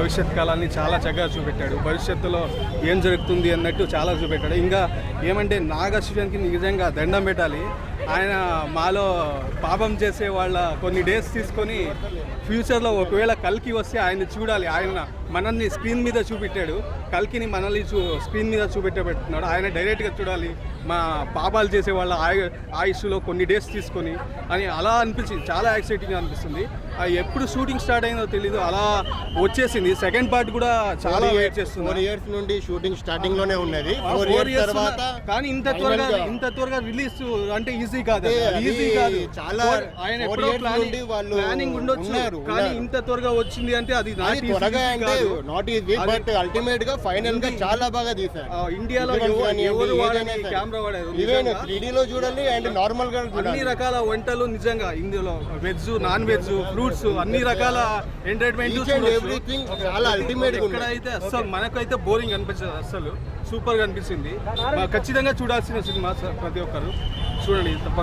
భవిష్యత్ కాలాన్ని చాలా చక్కగా చూపెట్టాడు. భవిష్యత్తులో ఏం జరుగుతుంది అన్నట్టు చాలా చూపెట్టాడు. ఇంకా ఏమంటే నాగ్ అశ్విన్కి నిజంగా దండం పెట్టాలి. ఆయన మాలో పాపం చేసే వాళ్ళ కొన్ని డేస్ తీసుకొని ఫ్యూచర్లో ఒకవేళ కల్కి వస్తే ఆయన చూడాలి. ఆయన మనల్ని స్క్రీన్ మీద చూపెట్టాడు, కల్కిని మనల్ని స్క్రీన్ మీద చూపెట్టబెట్టున్నాడు. ఆయన డైరెక్ట్గా చూడాలి, మా పాపాలు చేసే వాళ్ళ ఆయుష్లో కొన్ని డేస్ తీసుకొని అని అలా అనిపించింది. చాలా ఎక్సైటింగ్గా అనిపిస్తుంది. ఎప్పుడు షూటింగ్ స్టార్ట్ అయిందో తెలీదు, అలా వచ్చేసింది. సెకండ్ పార్ట్ కూడా చాలా వెయిట్ చేస్తుంది. 4 years నుండి షూటింగ్ స్టార్టింగ్ లోనే ఉన్నది. 4 years తర్వాత కానీ ఇంత త్వరగా రిలీజ్ అంటే ఈజీ కాదు. చాలా ఆయన ఎప్పుడో ప్లానింగ్ ఉండొచ్చు, కానీ ఇంత త్వరగా వచ్చింది అంటే అది త్వరగా అంటే నాట్ ఈజీ, బట్ అల్టిమేట్ గా ఫైనల్ గా చాలా బాగా తీశారు. ఇండియాలో ఎవరు వాడని కెమెరా వాడారు. ఈవెన్ 3D లో చూడాలి అండ్ నార్మల్ గా అన్ని రకాల వంటలు నిజంగా ఇందులో వెజ్, నాన్ వెజ్, ఫ్రూట్స్ అన్ని రకాల ఎంటర్టైన్మెంట్ ఎవ్రీథింంగ్ చాలా అల్టిమేట్ గా ఇక్కడైతే అస్సలు మనకైతే బోరింగ్ అనిపించదు. అస్సలు సూపర్ గా అనిపించింది. ఖచ్చితంగా చూడాల్సిన సినిమా ప్రతి ఒక్కరు చూడండి. తప్ప